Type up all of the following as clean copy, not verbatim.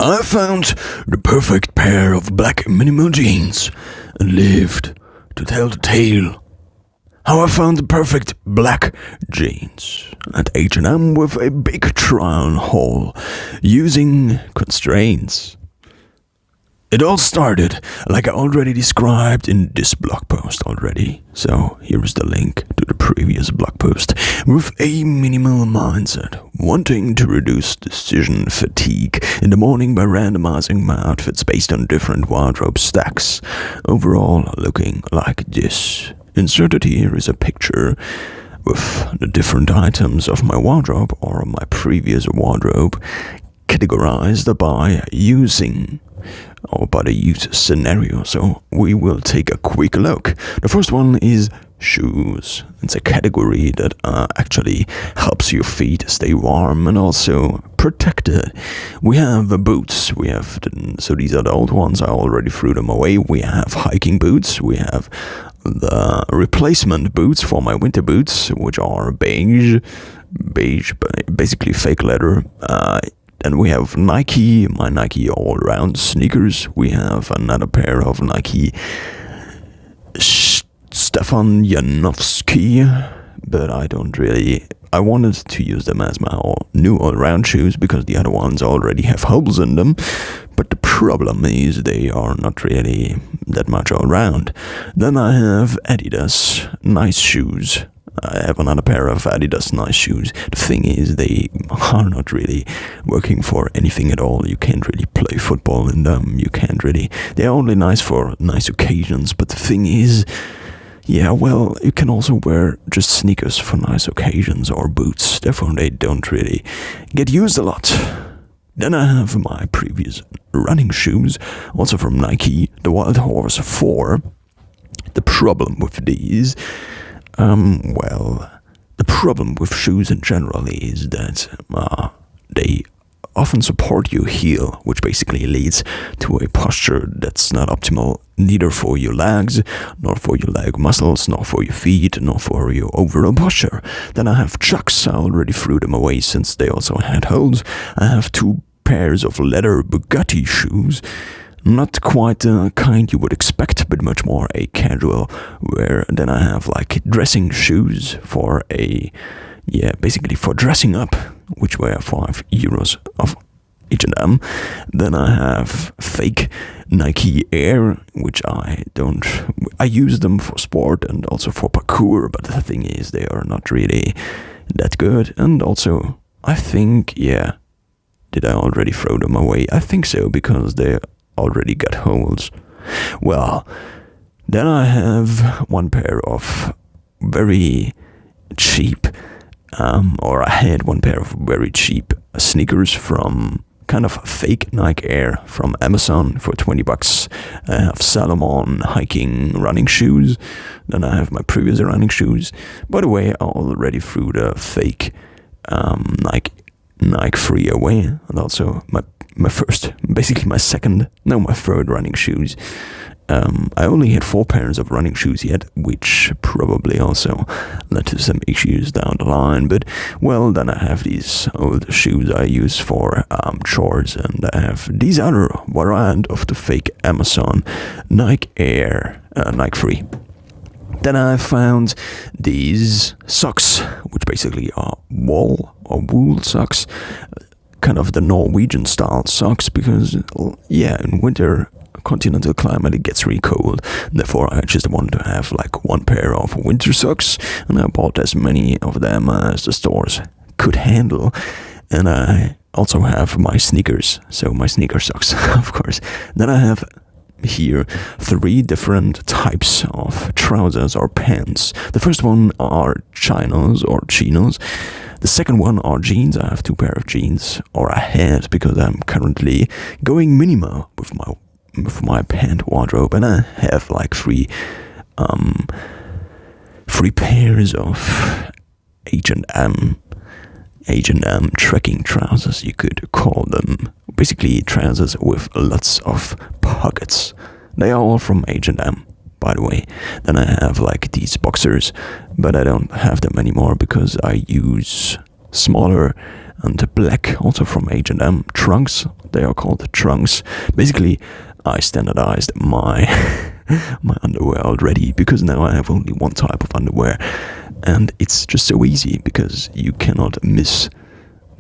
I found the perfect pair of black minimal jeans and lived to tell the tale. How I found the perfect black jeans at H&M with a big trial haul using constraints. It all started like I already described in this blog post already. So here is the link to the previous blog post. With a minimal mindset, wanting to reduce decision fatigue in the morning by randomizing my outfits based on different wardrobe stacks. Overall looking like this. Inserted here is a picture with the different items of my wardrobe or my previous wardrobe categorized by using or by the use scenario. So we will take a quick look. The first one is shoes. It's a category that actually helps your feet stay warm and also protected. We have boots. So these are the old ones. I already threw them away. We have hiking boots. We have the replacement boots for my winter boots, which are beige, basically fake leather. Then we have Nike, my Nike all-round sneakers. We have another pair of Nike Stefan Janowski, but I wanted to use them as my new all-round shoes because the other ones already have holes in them. But the problem is they are not really that much all-round. Then I have Adidas nice shoes. I have another pair of Adidas nice shoes. The thing is, they are not really working for anything at all. You can't really play football in them. They're only nice for nice occasions. But the thing is, you can also wear just sneakers for nice occasions or boots. Therefore, they don't really get used a lot. Then I have my previous running shoes, also from Nike, the Wild Horse 4. The problem with these, the problem with shoes in general is that they often support your heel, which basically leads to a posture that's not optimal, neither for your legs, nor for your leg muscles, nor for your feet, nor for your overall posture. Then I have Chucks. I already threw them away since they also had holes. I have 2 pairs of leather Bugatti shoes. Not quite the kind you would expect, but much more a casual wear. Then I have like dressing shoes for basically for dressing up, which were €5 of H&M. Then I have fake Nike Air, which I use them for sport and also for parkour, but the thing is they are not really that good. And also, I think, did I already throw them away? I think so, because they already got holes. Well, then I have one pair of very cheap, or I had one pair of very cheap sneakers from kind of fake Nike Air from Amazon for $20. I have Salomon hiking running shoes. Then I have my previous running shoes. By the way, I already threw the fake Nike Free away, and also my third running shoes. I only had 4 pairs of running shoes yet, which probably also led to some issues down the line. But, then I have these old shoes I use for chores, and I have these other variant of the fake Amazon Nike Air, Nike Free. Then I found these socks, which basically are wool socks, kind of the Norwegian style socks, because in winter continental climate it gets really cold. Therefore I just wanted to have like one pair of winter socks, and I bought as many of them as the stores could handle. And I also have my sneakers, so my sneaker socks of course. Then I have here 3 different types of trousers or pants. The first one are chinos. The second one are jeans. I have 2 pair of jeans, or I had, because I'm currently going minimal with my pant wardrobe, and I have like 3 pairs of H&M trekking trousers, you could call them. Basically trousers with lots of pockets. They are all from H&M, by the way. Then I have like these boxers, but I don't have them anymore because I use smaller and black, also from H&M. Trunks, they are called trunks. Basically, I standardized my my underwear already, because now I have only one type of underwear, and it's just so easy because you cannot miss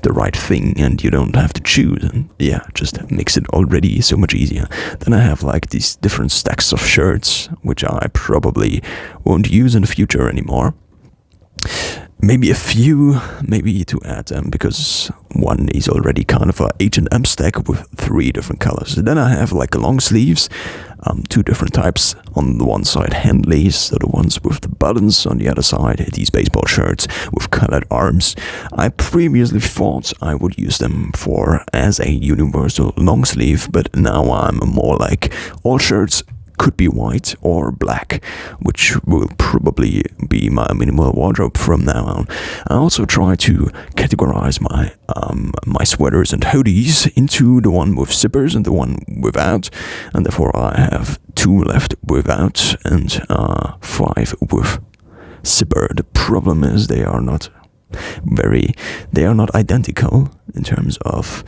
the right thing and you don't have to choose, and yeah, just makes it already so much easier. Then I have like these different stacks of shirts which I probably won't use in the future anymore. Maybe a few, maybe to add them, because one is already kind of a H&M stack with 3 different colors. Then I have like long sleeves, 2 different types. On the one side, Henleys, so the ones with the buttons. On the other side, these baseball shirts with colored arms. I previously thought I would use them as a universal long sleeve, but now I'm more like all shirts could be white or black, which will probably be my minimal wardrobe from now on. I also try to categorize my sweaters and hoodies into the one with zippers and the one without, and therefore I have 2 left without and 5 with zipper. The problem is they are not identical in terms of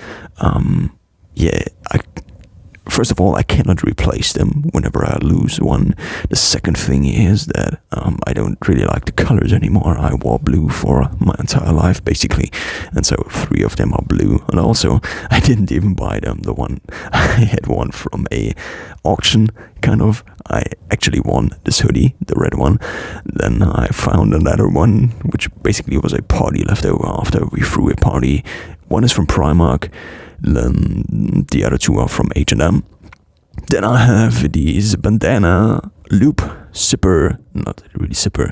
first of all, I cannot replace them whenever I lose one. The second thing is that I don't really like the colors anymore. I wore blue for my entire life, basically, and so 3 of them are blue. And also, I didn't even buy them. The one I had one from a auction, kind of. I actually won this hoodie, the red one. Then I found another one, which basically was a party leftover after we threw a party. One is from Primark. Then the other 2 are from H&M. Then I have these bandana loop zipper, not really zipper,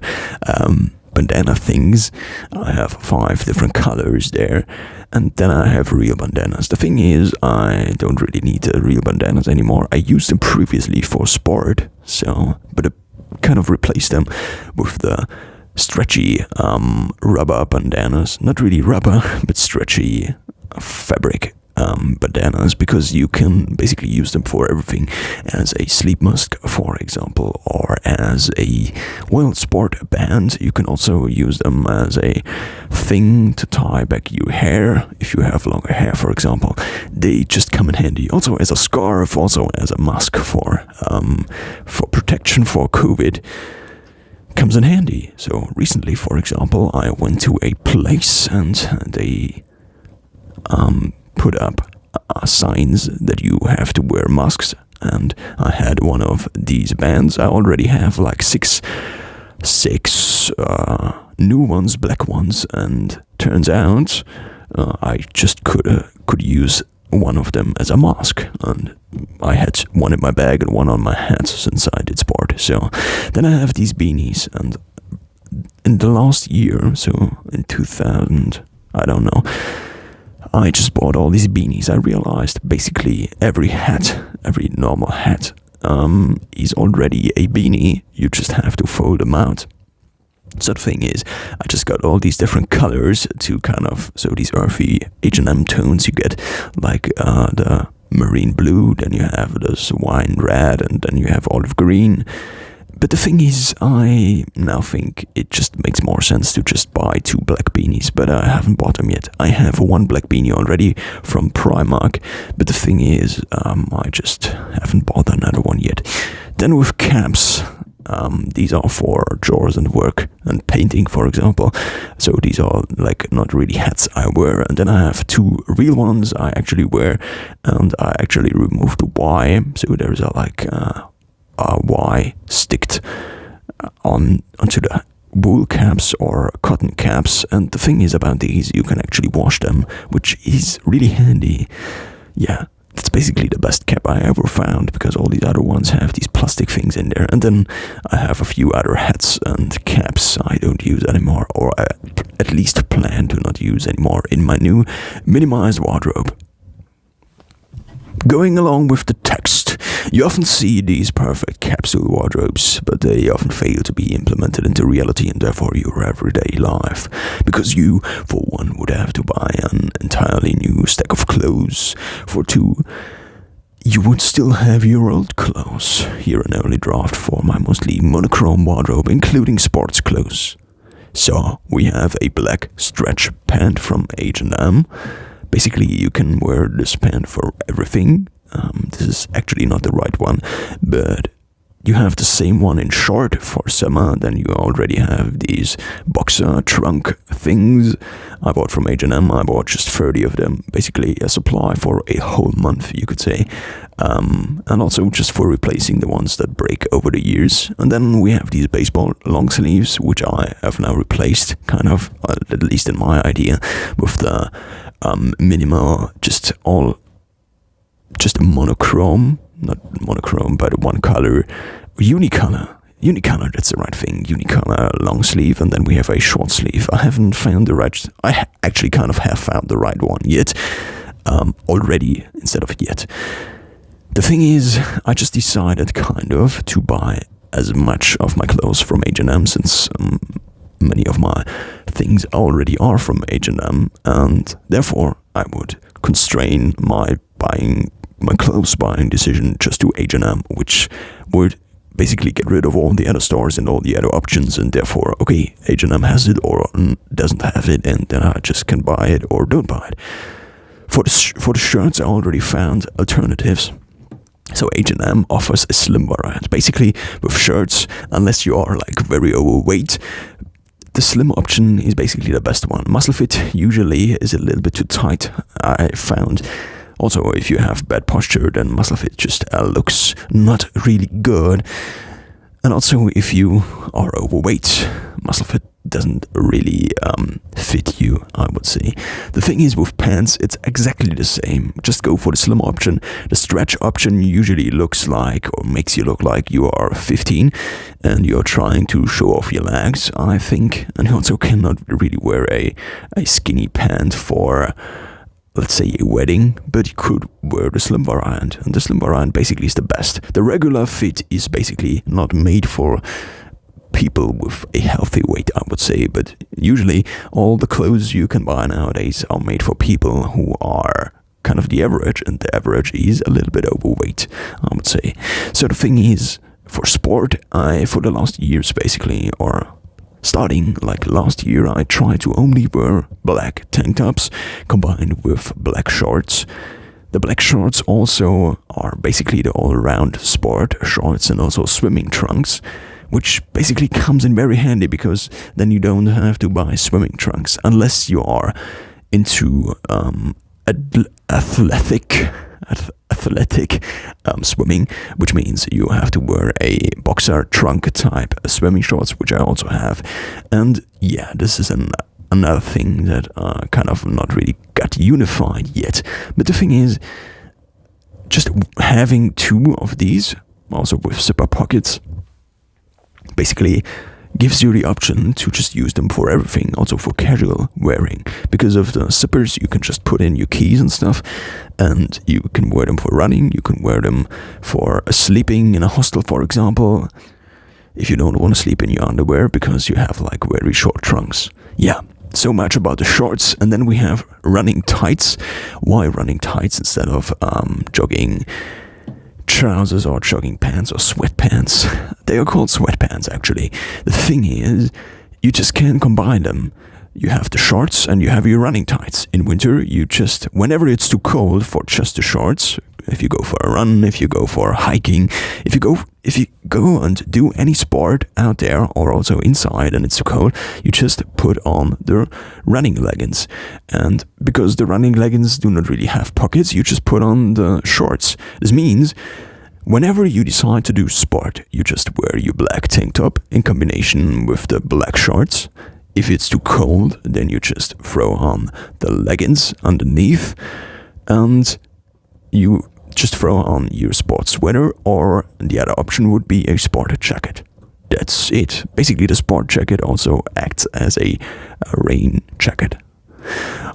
bandana things. I have 5 different colors there. And then I have real bandanas. The thing is, I don't really need the real bandanas anymore. I used them previously for sport, but I kind of replaced them with the stretchy rubber bandanas. Not really rubber, but stretchy fabric bandanas, because you can basically use them for everything, as a sleep mask, for example, or as a sport band. You can also use them as a thing to tie back your hair if you have longer hair, for example. They just come in handy. Also as a scarf, also as a mask for protection for COVID. Comes in handy. So recently, for example, I went to a place and they put up signs that you have to wear masks, and I had one of these bands. I already have like six new ones, black ones, and turns out I just could use one of them as a mask, and I had one in my bag and one on my head since I did sport. So then I have these beanies, and in the last year, so in 2000, I don't know, I just bought all these beanies. I realized basically every normal hat is already a beanie. You just have to fold them out. So the thing is, I just got all these different colors to so these earthy H&M tones you get, like the marine blue, then you have this wine red, and then you have olive green. But the thing is, I now think it just makes more sense to just buy 2 black beanies, but I haven't bought them yet. I have 1 black beanie already from Primark, but the thing is, I just haven't bought another one yet. Then with caps, these are for chores and work and painting, for example. So these are like not really hats I wear. And then I have 2 real ones I actually wear, and I actually removed the Y. So there's a Y sticked onto the wool caps or cotton caps. And the thing is about these, you can actually wash them, which is really handy. Yeah, that's basically the best cap I ever found, because all these other ones have these plastic things in there. And then I have a few other hats and caps I don't use anymore, or I at least plan to not use anymore in my new minimized wardrobe. Going along with the text, you often see these perfect capsule wardrobes, but they often fail to be implemented into reality and therefore your everyday life. Because you, for one, would have to buy an entirely new stack of clothes. For 2, you would still have your old clothes. Here an early draft for my mostly monochrome wardrobe, including sports clothes. So we have a black stretch pant from H&M. Basically, you can wear this pant for everything. This is actually not the right one, but you have the same one in short for summer. Then you already have these boxer trunk things. I bought from H&M. I bought just 30 of them. Basically a supply for a whole month, you could say. And also just for replacing the ones that break over the years. And then we have these baseball long sleeves, which I have now replaced, kind of, at least in my idea, with the minimal, just monochrome. Not monochrome, but one color, unicolor, that's the right thing, unicolor long sleeve, and then we have a short sleeve. I actually kind of have found the right one yet, already, instead of yet. The thing is, I just decided kind of to buy as much of my clothes from H&M, since many of my things already are from H&M, and therefore I would constrain my clothes buying decision just to H&M, which would basically get rid of all the other stores and all the other options, and therefore, okay, H&M has it or doesn't have it, and then I just can buy it or don't buy it. For the shirts, I already found alternatives. So H&M offers a slim variant. Basically, with shirts, unless you are like very overweight, the slim option is basically the best one. Muscle fit usually is a little bit too tight, I found. Also, if you have bad posture, then muscle fit just looks not really good. And also, if you are overweight, muscle fit doesn't really fit you, I would say. The thing is, with pants, it's exactly the same. Just go for the slim option. The stretch option usually looks like, or makes you look like you are 15 and you're trying to show off your legs, I think. And you also cannot really wear a skinny pant for, let's say, a wedding, but you could wear the slim variant, and the slim variant basically is the best. The regular fit is basically not made for people with a healthy weight, I would say, but usually all the clothes you can buy nowadays are made for people who are kind of the average, and the average is a little bit overweight, I would say. So the thing is, for sport, for the last years basically, or starting like last year, I tried to only wear black tank tops combined with black shorts. The black shorts also are basically the all-around sport shorts and also swimming trunks, which basically comes in very handy because then you don't have to buy swimming trunks unless you are into athletic swimming, which means you have to wear a boxer trunk type swimming shorts, which I also have. And yeah, this is another thing that kind of not really got unified yet. But the thing is, just having two of these, also with zipper pockets, basically gives you the option to just use them for everything, also for casual wearing. Because of the zippers, you can just put in your keys and stuff, and you can wear them for running, you can wear them for sleeping in a hostel, for example, if you don't want to sleep in your underwear because you have like very short trunks. Yeah, so much about the shorts. And then we have running tights. Why running tights instead of jogging trousers or jogging pants or sweatpants? They are called sweatpants, actually. The thing is, you just can't combine them. You have the shorts and you have your running tights. In winter, you just, whenever it's too cold for just the shorts, if you go for a run, if you go for hiking, if you go and do any sport out there or also inside and it's too cold, you just put on the running leggings. And because the running leggings do not really have pockets, you just put on the shorts. This means whenever you decide to do sport, you just wear your black tank top in combination with the black shorts. If it's too cold, then you just throw on the leggings underneath and you just throw on your sports sweater, or the other option would be a sport jacket. That's it. Basically, the sport jacket also acts as a rain jacket.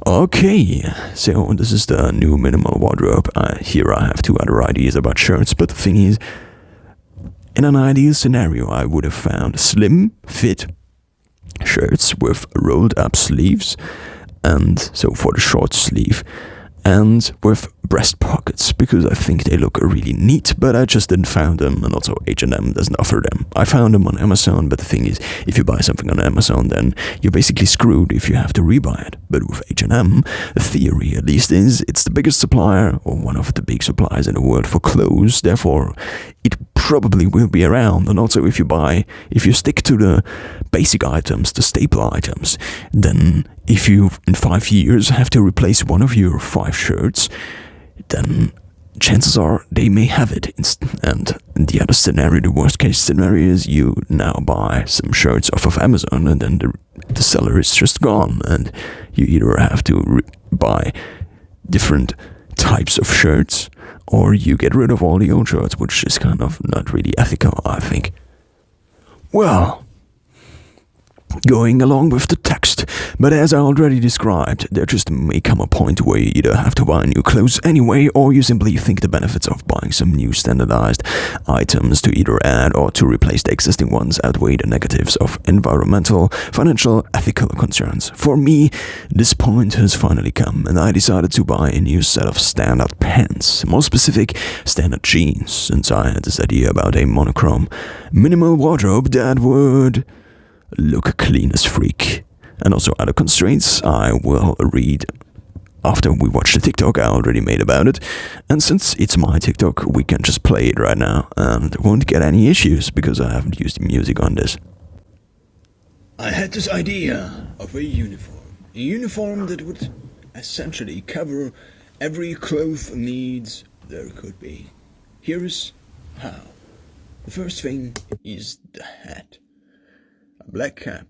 Okay, so this is the new minimal wardrobe. Here I have two other ideas about shirts, but the thing is, in an ideal scenario, I would have found slim fit shirts with rolled up sleeves, and so for the short sleeve, and with breast pockets, because I think they look really neat, but I just didn't find them, and also H&M doesn't offer them. I found them on Amazon, but the thing is, if you buy something on Amazon, then you're basically screwed if you have to rebuy it. But with H&M, the theory at least is it's the biggest supplier, or one of the big suppliers in the world for clothes, therefore it probably will be around. And also if you stick to the basic items, the staple items, then if you in 5 years have to replace one of your 5 shirts, then chances are they may have it. And the other scenario, the worst case scenario, is you now buy some shirts off of Amazon and then the seller is just gone, and you either have to buy different types of shirts, or you get rid of all the old shirts, which is kind of not really ethical, I think. Well, going along with the text, but as I already described, there just may come a point where you either have to buy new clothes anyway, or you simply think the benefits of buying some new standardized items to either add or to replace the existing ones outweigh the negatives of environmental, financial, ethical concerns. For me, this point has finally come, and I decided to buy a new set of standard pants, more specific, standard jeans, since I had this idea about a monochrome, minimal wardrobe that would look clean as freak. And also other constraints I will read after we watch the TikTok I already made about it. And since it's my TikTok, we can just play it right now and won't get any issues because I haven't used the music on this. I had this idea of a uniform that would essentially cover every cloth needs there could be. Here's how. The first thing is the hat. A black cap.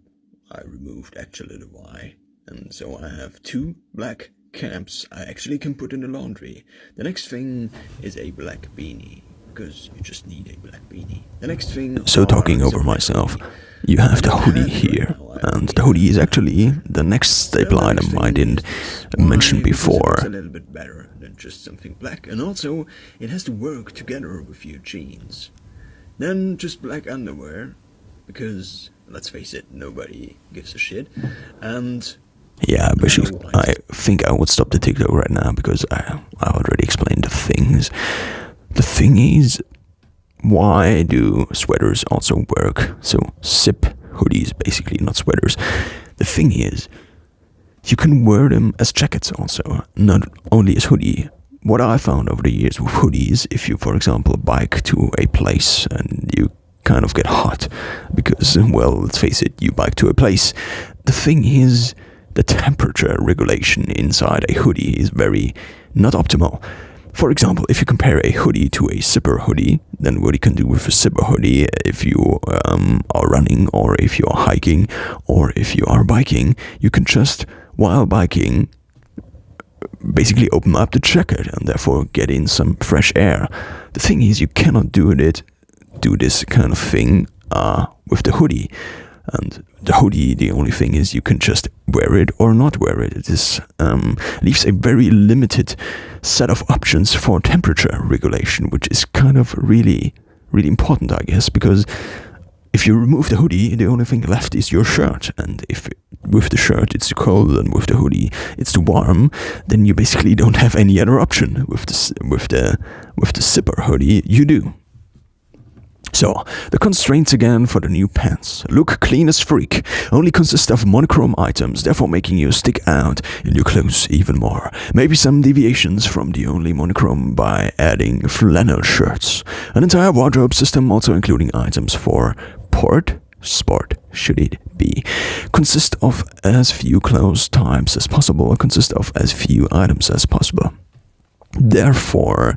I removed actually the Y, and so I have 2 black caps I actually can put in the laundry. The next thing is a black beanie, because you just need a black beanie. The next thing... So talking over myself, you have the hoodie here, and the hoodie is actually the next staple item I didn't mention before. It's a little bit better than just something black, and also it has to work together with your jeans. Then just black underwear, because let's face it, nobody gives a shit. And yeah, but I think I would stop the TikTok right now because I already explained the things. The thing is, why do sweaters also work? So zip hoodies, basically, not sweaters. The thing is, you can wear them as jackets also, not only as hoodie. What I found over the years with hoodies, if you, for example, bike to a place and you kind of get hot because, well, let's face it, you bike to a place. The thing is, the temperature regulation inside a hoodie is very not optimal. For example, if you compare a hoodie to a zipper hoodie, then what you can do with a zipper hoodie, if you are running, or if you are hiking, or if you are biking, you can just, while biking, basically open up the jacket and therefore get in some fresh air. The thing is, you cannot do this kind of thing with the hoodie. And the hoodie, the only thing is you can just wear it or not wear it. It is, leaves a very limited set of options for temperature regulation, which is kind of really, really important, I guess, because if you remove the hoodie, the only thing left is your shirt. And if with the shirt it's too cold and with the hoodie it's too warm, then you basically don't have any other option. With the zipper hoodie, you do. So, the constraints again for the new pants. Look clean as freak, only consist of monochrome items, therefore making you stick out in your clothes even more. Maybe some deviations from the only monochrome by adding flannel shirts. An entire wardrobe system also including items for sport, should it be. Consist of as few clothes types as possible, consist of as few items as possible. Therefore,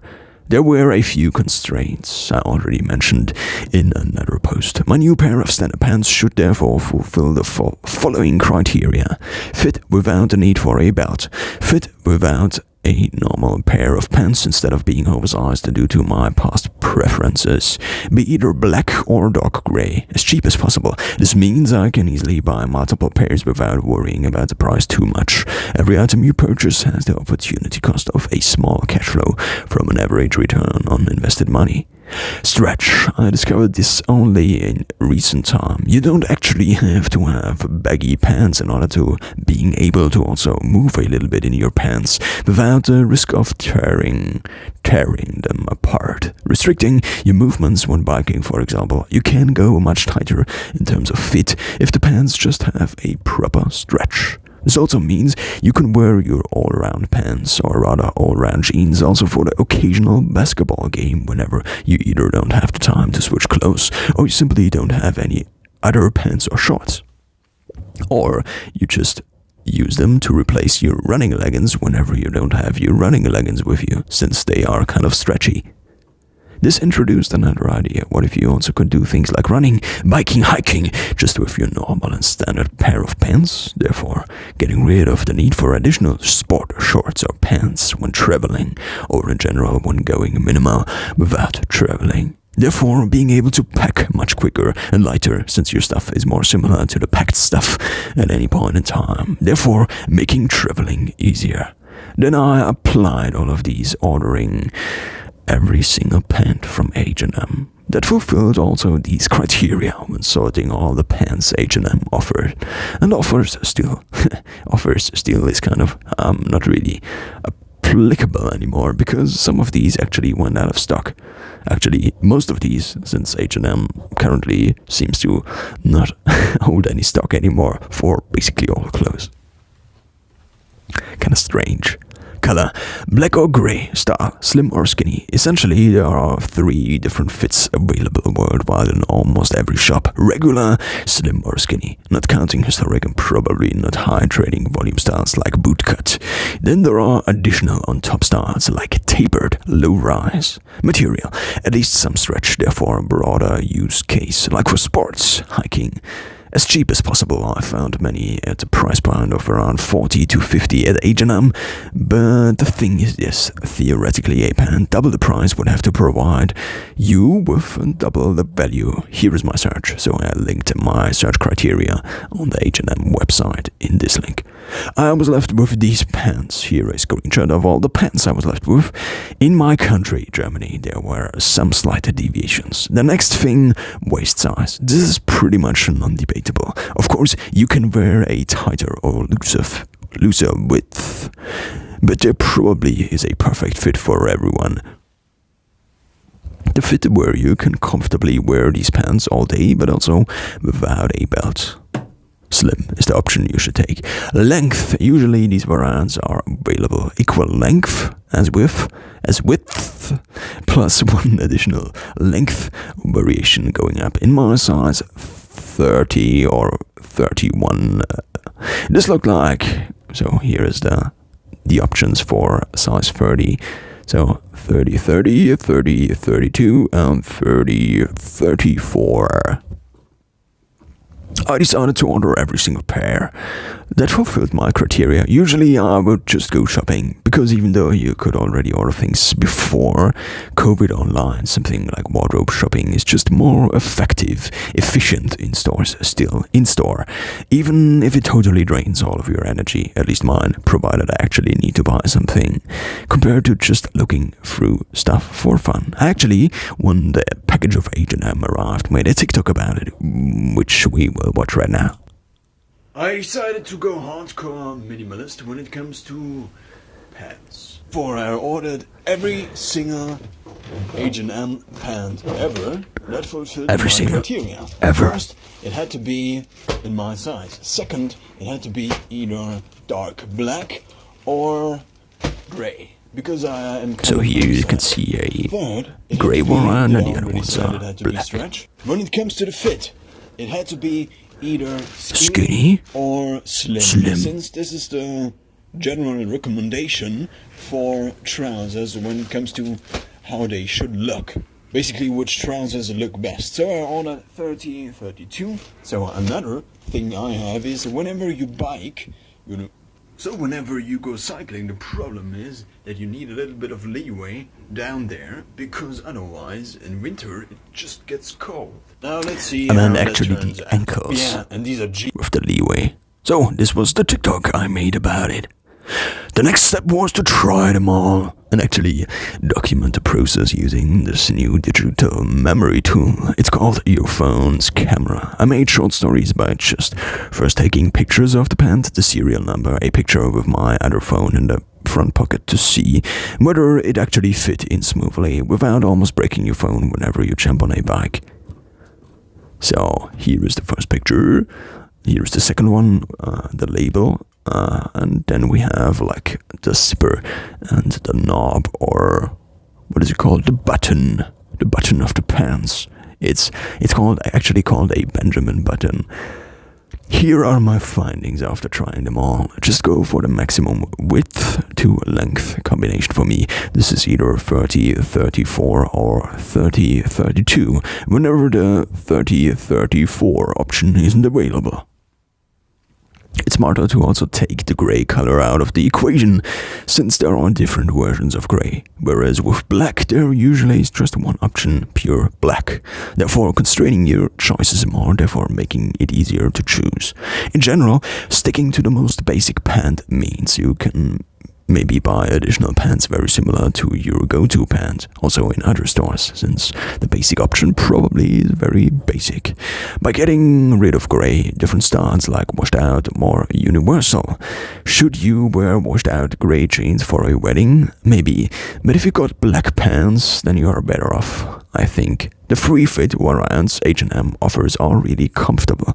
there were a few constraints I already mentioned in another post. My new pair of standard pants should therefore fulfill the following criteria. Fit without the need for a belt. Fit without a normal pair of pants instead of being oversized due to my past preferences. Be either black or dark grey, as cheap as possible. This means I can easily buy multiple pairs without worrying about the price too much. Every item you purchase has the opportunity cost of a small cash flow from an average return on invested money. Stretch. I discovered this only in recent time. You don't actually have to have baggy pants in order to being able to also move a little bit in your pants without the risk of tearing them apart. Restricting your movements when biking, for example, you can go much tighter in terms of fit if the pants just have a proper stretch. This also means you can wear your all-around pants, or rather all-around jeans, also for the occasional basketball game whenever you either don't have the time to switch clothes, or you simply don't have any other pants or shorts. Or you just use them to replace your running leggings whenever you don't have your running leggings with you, since they are kind of stretchy. This introduced another idea. What if you also could do things like running, biking, hiking, just with your normal and standard pair of pants, therefore getting rid of the need for additional sport shorts or pants when traveling, or in general when going minimal without traveling. Therefore, being able to pack much quicker and lighter, since your stuff is more similar to the packed stuff at any point in time, therefore making traveling easier. Then I applied all of these, ordering every single pant from H&M that fulfilled also these criteria when sorting all the pants H&M offered. And offers still is kind of not really applicable anymore, because some of these actually went out of stock. Actually, most of these, since H&M currently seems to not hold any stock anymore for basically all the clothes. Kind of strange. Color: black or gray. Style: slim or skinny. Essentially, there are 3 different fits available worldwide in almost every shop: regular, slim or skinny, not counting historic and probably not high trading volume styles like bootcut. Then there are additional on top styles like tapered, low rise. Material: at least some stretch, therefore a broader use case, like for sports, hiking. As cheap as possible. I found many at a price point of around 40 to 50 at H&M, but the thing is this: theoretically a pant double the price would have to provide you with double the value. Here is my search, so I linked my search criteria on the H&M website in this link. I was left with these pants. Here a screenshot of all the pants I was left with. In my country, Germany, there were some slight deviations. The next thing, waist size. This is pretty much non-debatable. Of course, you can wear a tighter or looser width, but there probably is a perfect fit for everyone. The fit where you can comfortably wear these pants all day, but also without a belt. Slim is the option you should take. Length: usually these variants are available equal length as width, plus 1 additional length variation going up. In my size 30 or 31. This looked like, so here is the options for size 30. So 30, 30, 30, 32, and 30, 34. I decided to order every single pair that fulfilled my criteria. Usually I would just go shopping, because even though you could already order things before COVID online, something like wardrobe shopping is just more efficient in store, even if it totally drains all of your energy, at least mine, provided I actually need to buy something, compared to just looking through stuff for fun. Actually, when the package of H&M arrived, made a TikTok about it, which we will watch right now. I decided to go hardcore minimalist when it comes to pants. For I ordered every single H&M pant ever that fulfilled my criteria. Ever. First, it had to be in my size. Second, it had to be either dark black or grey, because I am. So here you can see a Third, grey one, and the other ones are black. Stretch. When it comes to the fit, it had to be either skinny or slim. Since this is the general recommendation for trousers when it comes to how they should look. Basically, which trousers look best. So I ordered 30, 32. So another thing I have is whenever you bike, whenever you go cycling, the problem is that you need a little bit of leeway down there, because otherwise in winter it just gets cold. Now let's see. And then actually the ankles. Yeah, and these are with the leeway. So this was the TikTok I made about it. The next step was to try them all and actually document the process using this new digital memory tool. It's called Your Phone's Camera. I made short stories by just first taking pictures of the pant, the serial number, a picture with my other phone in the front pocket to see whether it actually fit in smoothly without almost breaking your phone whenever you jump on a bike. So here is the first picture, here is the second one, the label, and then we have like the zipper and the knob, or what is it called, the button of the pants. It's actually called a Benjamin button. Here are my findings after trying them all. Just go for the maximum width to length combination for me. This is either 30-34 or 30-32, whenever the 30-34 option isn't available. It's smarter to also take the grey color out of the equation, since there are different versions of grey, whereas with black there usually is just one option, pure black, therefore constraining your choices more, therefore making it easier to choose. In general, sticking to the most basic pant means you can maybe buy additional pants very similar to your go-to pant, also in other stores, since the basic option probably is very basic. By getting rid of grey, different styles like washed out more universal. Should you wear washed out grey jeans for a wedding? Maybe. But if you got black pants, then you are better off, I think. The free fit variants H&M offers are really comfortable,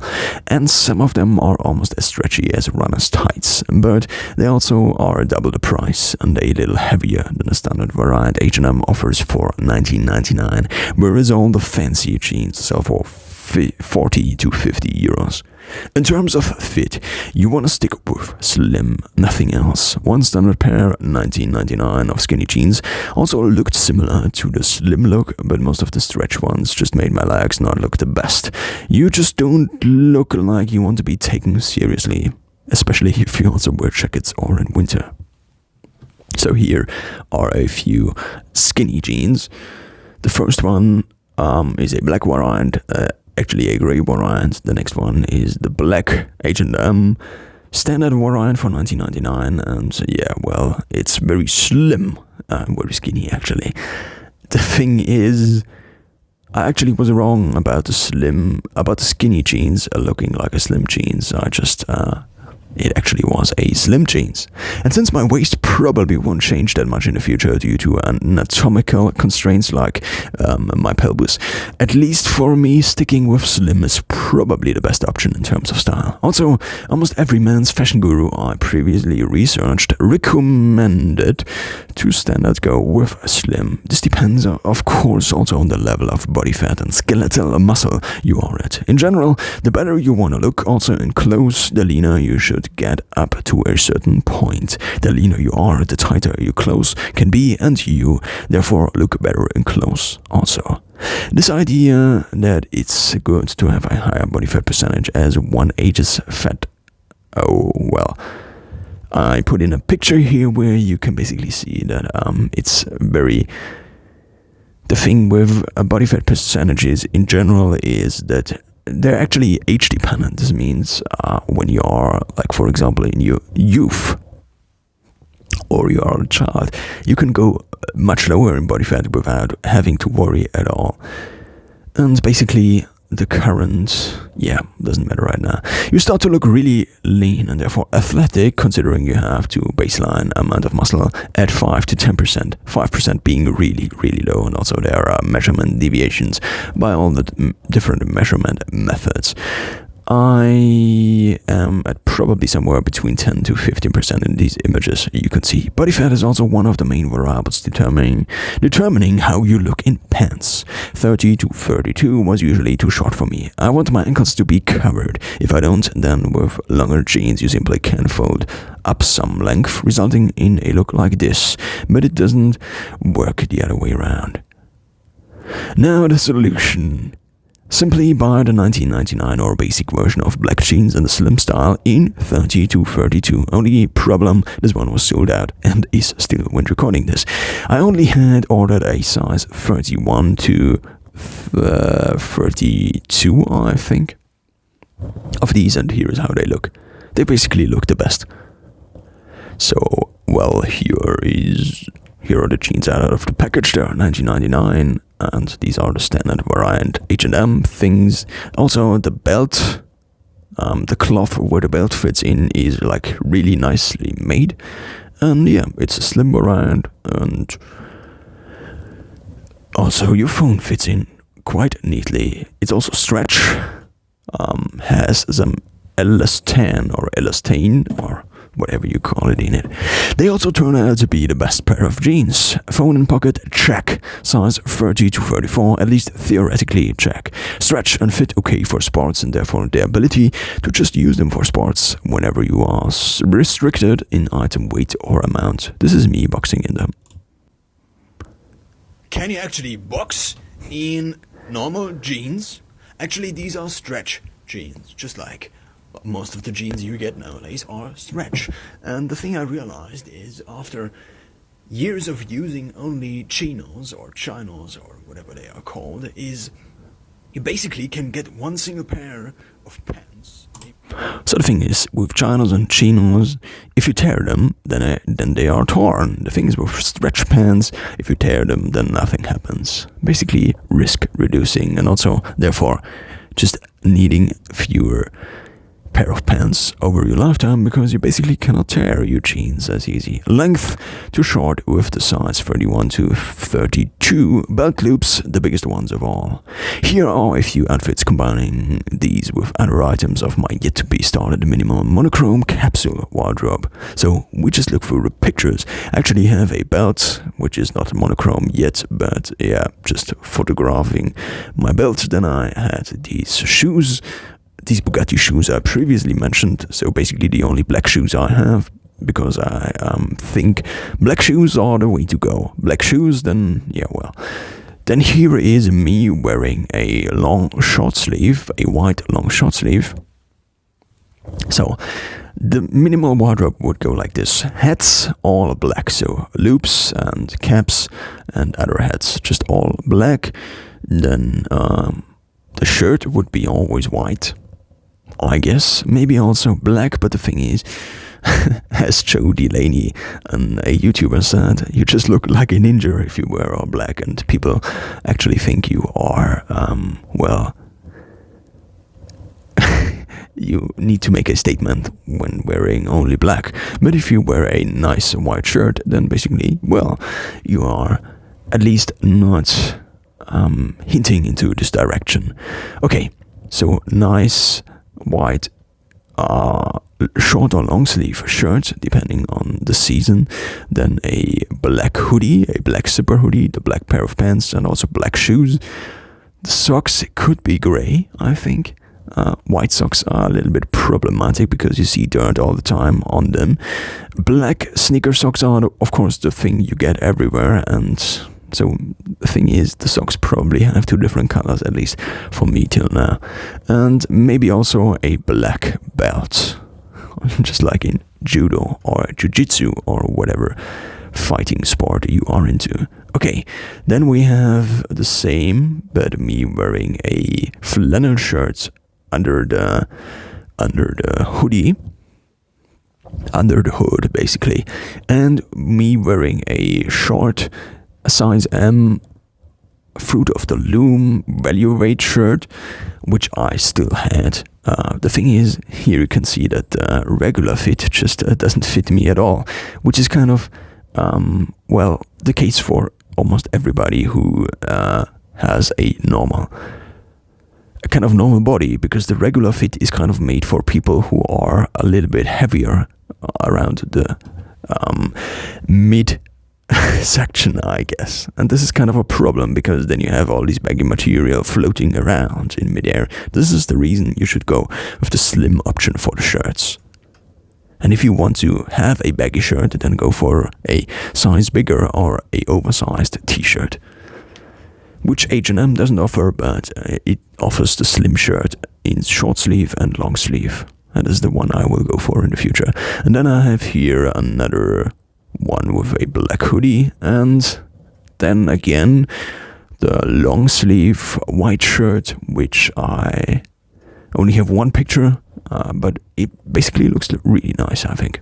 and some of them are almost as stretchy as runner's tights, but they also are double the price and a little heavier than the standard variant H&M offers for $19.99, whereas all the fancy jeans sell for 40 to 50 euros. In terms of fit, you want to stick with slim, nothing else. One standard pair, $19.99 of skinny jeans, also looked similar to the slim look, but most of the stretch ones just made my legs not look the best. You just don't look like you want to be taken seriously, especially if you also wear jackets or in winter. So here are a few skinny jeans. The first one is a black variant, actually a grey variant. The next one is the black H&M standard variant for $19.99, and yeah, well, it's very slim, very skinny actually. The thing is, I actually was wrong about the skinny jeans looking like a slim jeans. It actually was a slim jeans. And since my waist probably won't change that much in the future due to anatomical constraints like my pelvis, at least for me, sticking with slim is probably the best option in terms of style. Also, almost every men's fashion guru I previously researched recommended to standard go with slim. This depends, of course, also on the level of body fat and skeletal muscle you are at. In general, the better you want to look, also in clothes, the leaner you should get up to a certain point. The leaner you are, the tighter your clothes can be, and you therefore look better in clothes also. This idea that it's good to have a higher body fat percentage as one ages fat, oh well, I put in a picture here where you can basically see that it's very... The thing with body fat percentages in general is that they're actually age dependent. This means when you are, like for example, in your youth or you are a child, you can go much lower in body fat without having to worry at all. And basically the current, doesn't matter right now. You start to look really lean and therefore athletic, considering you have to baseline amount of muscle at 5 to 10%. 5% being really, really low, and also there are measurement deviations by all the different measurement methods. I am at probably somewhere between 10 to 15% in these images you can see. Body fat is also one of the main variables determining how you look in pants. 30 to 32 was usually too short for me. I want my ankles to be covered. If I don't, then with longer jeans you simply can fold up some length, resulting in a look like this. But it doesn't work the other way around. Now the solution. Simply buy the $19.99 or basic version of black jeans in the slim style in 30 to 32. Only problem, this one was sold out and is still when recording this. I only had ordered a size 31 to 32, I think, of these, and here is how they look. They basically look the best. So, well, here are the jeans out of the package. They're $19.99, and these are the standard variant H&M things. Also, the belt, the cloth where the belt fits in is like really nicely made. And yeah, it's a slim variant, and also your phone fits in quite neatly. It's also stretch, has some elastane or elastane or whatever you call it in it. They also turn out to be the best pair of jeans. Phone in pocket, check. Size 30 to 34, at least theoretically check. Stretch and fit okay for sports, and therefore the ability to just use them for sports whenever you are restricted in item weight or amount. This is me boxing in them. Can you actually box in normal jeans? Actually, these are stretch jeans, just like most of the jeans you get nowadays are stretch. And the thing I realized is, after years of using only chinos or whatever they are called, is you basically can get one single pair of pants. So the thing is, with chinos and chinos, if you tear them, then they are torn. The thing is, with stretch pants, if you tear them, then nothing happens. Basically, risk reducing, and also, therefore, just needing fewer pair of pants over your lifetime, because you basically cannot tear your jeans as easy. Length too short with the size 31 to 32. Belt loops, the biggest ones of all. Here are a few outfits combining these with other items of my yet to be started minimal monochrome capsule wardrobe. So we just look through the pictures. I actually have a belt which is not monochrome yet, but yeah, just photographing my belt. Then I had these shoes. These Bugatti shoes I previously mentioned, so basically the only black shoes I have, because I think black shoes are the way to go. Black shoes, then yeah, well. Then here is me wearing a long short sleeve, a white long short sleeve. So the minimal wardrobe would go like this. Hats, all black, so loops and caps and other hats, just all black. Then the shirt would be always white, I guess, maybe also black, but the thing is, as Joe Delaney, a YouTuber, said, you just look like a ninja if you wear all black, and people actually think you are, well, you need to make a statement when wearing only black. But if you wear a nice white shirt, then basically, well, you are at least not hinting into this direction. Okay, so nice white short or long sleeve shirt, depending on the season. Then a black hoodie, a black zipper hoodie, the black pair of pants, and also black shoes. The socks could be gray, I think. White socks are a little bit problematic because you see dirt all the time on them. Black sneaker socks are, of course, the thing you get everywhere, and so the thing is, the socks probably have two different colors, at least for me till now. And maybe also a black belt, just like in judo or jiu-jitsu or whatever fighting sport you are into. Okay, then we have the same, but me wearing a flannel shirt under the hoodie, under the hood basically, and me wearing a short size M Fruit of the Loom value weight shirt, which I still had. The thing is, here you can see that the regular fit just doesn't fit me at all, which is kind of, well, the case for almost everybody who has a kind of normal body, because the regular fit is kind of made for people who are a little bit heavier around the mid section, I guess. And this is kind of a problem, because then you have all these baggy material floating around in midair. This is the reason you should go with the slim option for the shirts. And if you want to have a baggy shirt, then go for a size bigger or a oversized t-shirt, which H&M doesn't offer, but it offers the slim shirt in short sleeve and long sleeve. That is the one I will go for in the future. And then I have here another one with a black hoodie, and then again the long sleeve white shirt, which I only have one picture, but it basically looks really nice, I think.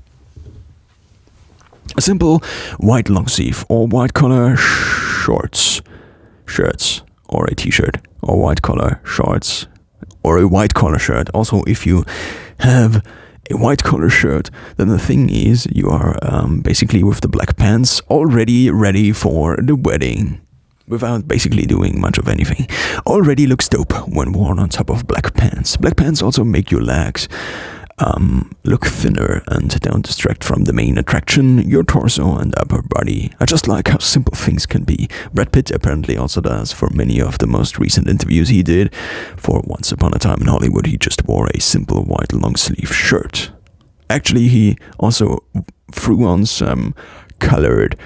A simple white long sleeve or white collar shirts, or a t-shirt, or white collar shorts, or a white collar shirt. Also, if you have a white collar shirt, then the thing is you are basically with the black pants already ready for the wedding. Without basically doing much of anything. Already looks dope when worn on top of black pants. Black pants also make your legs look thinner and don't distract from the main attraction, your torso and upper body. I just like how simple things can be. Brad Pitt apparently also does. For many of the most recent interviews he did for Once Upon a Time in Hollywood, he just wore a simple white long sleeve shirt. Actually, he also threw on some colored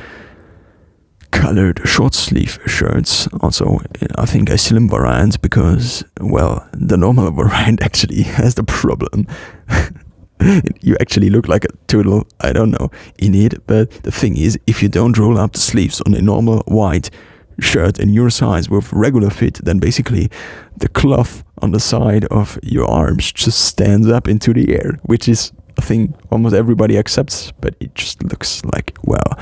short sleeve shirts, also I think a slim variant, because, well, the normal variant actually has the problem. You actually look like a total, I don't know, idiot, but the thing is, if you don't roll up the sleeves on a normal white shirt in your size with regular fit, then basically the cloth on the side of your arms just stands up into the air, which is a thing almost everybody accepts, but it just looks like, well,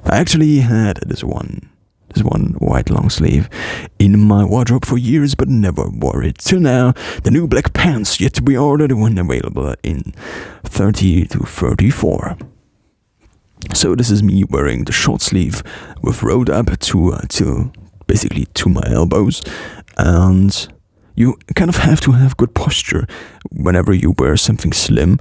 I actually had this one white long sleeve in my wardrobe for years, but never wore it till now. The new black pants yet to be ordered when available in 30 to 34. So this is me wearing the short sleeve with rolled up till basically to my elbows, and you kind of have to have good posture whenever you wear something slim,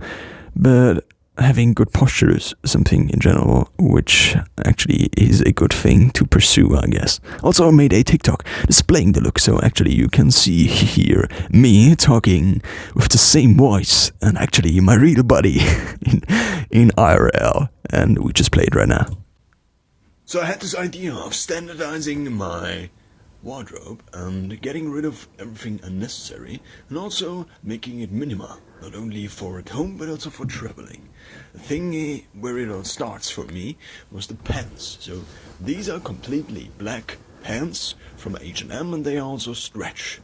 but having good posture is something in general which actually is a good thing to pursue, I guess. Also, I made a TikTok displaying the look, so actually you can see here me talking with the same voice and actually my real body in IRL, and we just play it right now. So I had this idea of standardizing my wardrobe and getting rid of everything unnecessary, and also making it minimal, not only for at home but also for traveling. The thing where it all starts for me was the pants. So these are completely black pants from H&M, and they also stretch,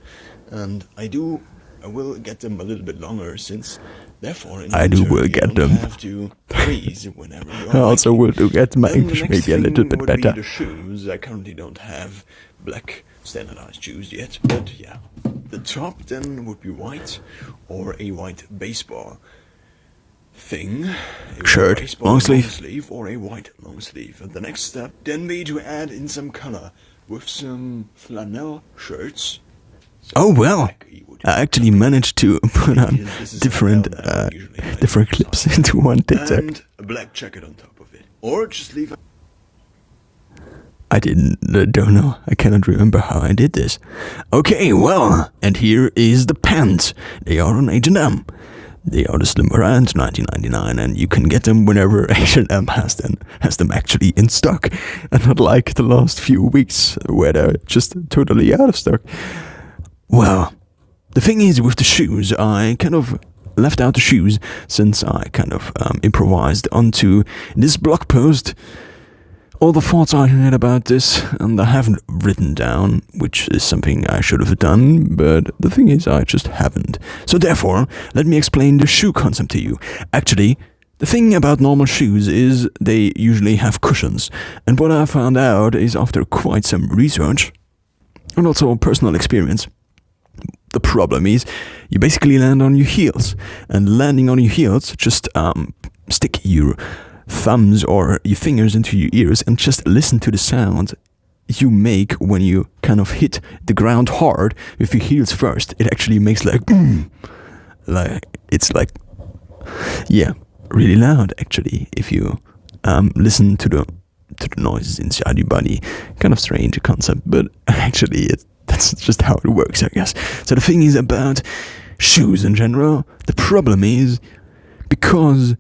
and I will get them a little bit longer, since therefore in winter will you get don't them. have to freeze whenever you I are also hiking. will do get my Then the English next maybe a little thing bit would better. be the shoes. I currently don't have black standardized shoes yet, but yeah. The top then would be white, or a white baseball thing. A Shirt, baseball long sleeve. or a white long sleeve. And the next step then be to add in some color with some flannel shirts. So Oh well, black you would- I actually managed to put on This is different a bell now, usually I different use clips on. into one TikTok. and a black jacket on top of it, or just leave. I don't know. I cannot remember how I did this. Okay, well, and here is the pants. They are on H&M. They are the slim variant, $19.99, and you can get them whenever H&M has them actually in stock, and not like the last few weeks where they're just totally out of stock. Well, the thing is with the shoes, I kind of left out the shoes since I kind of improvised onto this blog post all the thoughts I had about this, and I haven't written down, which is something I should have done, but the thing is I just haven't. So therefore, let me explain the shoe concept to you. Actually, the thing about normal shoes is they usually have cushions, and what I found out is after quite some research, and also personal experience, the problem is you basically land on your heels, and landing on your heels, just stick your thumbs or your fingers into your ears and just listen to the sound you make when you kind of hit the ground hard with your heels first. It actually makes like it's like, yeah, really loud actually if you listen to the noises inside your body. Kind of strange concept, but actually that's just how it works, I guess. So the thing is about shoes in general, the problem is because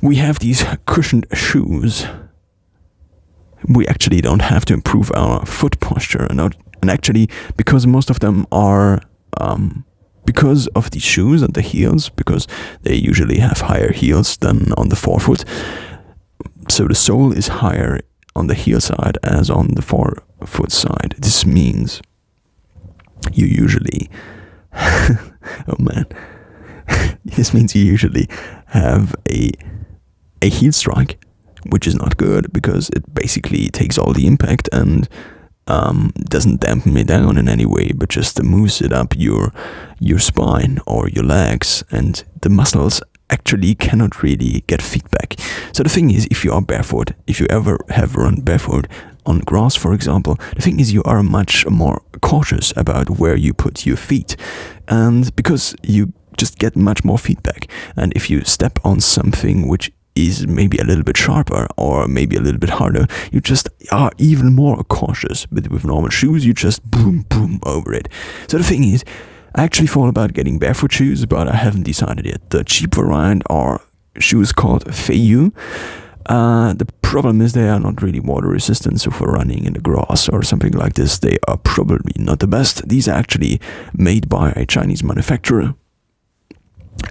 we have these cushioned shoes, we actually don't have to improve our foot posture, and actually because most of them are because of the shoes and the heels, because they usually have higher heels than on the forefoot, so the sole is higher on the heel side as on the forefoot side. This means you usually oh man This means you usually have a heel strike, which is not good because it basically takes all the impact and doesn't dampen it down in any way, but just moves it up your spine or your legs, and the muscles actually cannot really get feedback. So the thing is, if you are barefoot, if you ever have run barefoot on grass, for example, the thing is you are much more cautious about where you put your feet, and because you just get much more feedback. And if you step on something which is maybe a little bit sharper or maybe a little bit harder, you just are even more cautious. But with normal shoes, you just boom, boom over it. So the thing is, I actually thought about getting barefoot shoes, but I haven't decided yet. The cheap variant are shoes called Feiyu. The problem is they are not really water resistant, so for running in the grass or something like this, they are probably not the best. These are actually made by a Chinese manufacturer.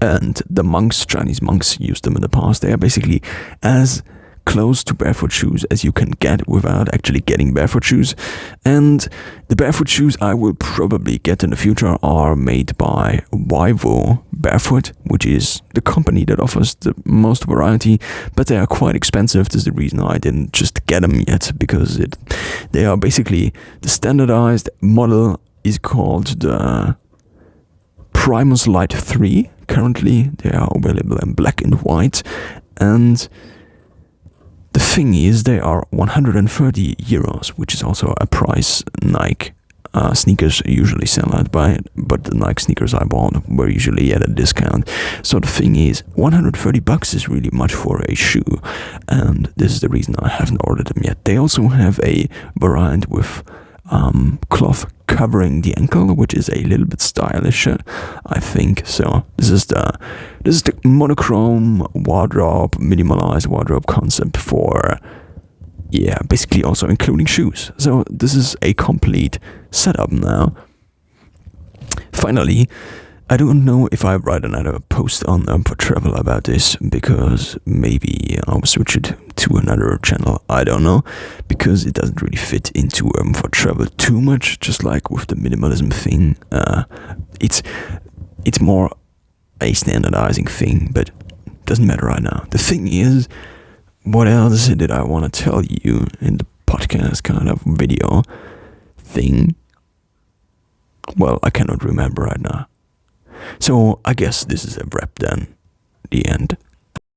And the Chinese monks used them in the past. They are basically as close to barefoot shoes as you can get without actually getting barefoot shoes. And the barefoot shoes I will probably get in the future are made by Wivo Barefoot, which is the company that offers the most variety, but they are quite expensive. This is the reason I didn't just get them yet, because they are basically the standardized model is called the Primus Lite 3. Currently they are available in black and white, and the thing is, they are 130 euros, which is also a price Nike sneakers usually sell at, but the Nike sneakers I bought were usually at a discount. So the thing is, 130 bucks is really much for a shoe, and this is the reason I haven't ordered them yet. They also have a variant with cloth covering the ankle, which is a little bit stylish, I think. So this is the monochrome wardrobe, minimalized wardrobe concept for, basically also including shoes. So this is a complete setup now. Finally, I don't know if I write another post on for travel about this, because maybe I'll switch it to another channel. I don't know, because it doesn't really fit into for travel too much. Just like with the minimalism thing, it's more a standardizing thing, but it doesn't matter right now. The thing is, what else did I want to tell you in the podcast kind of video thing? Well, I cannot remember right now. So I guess this is a wrap then. The end.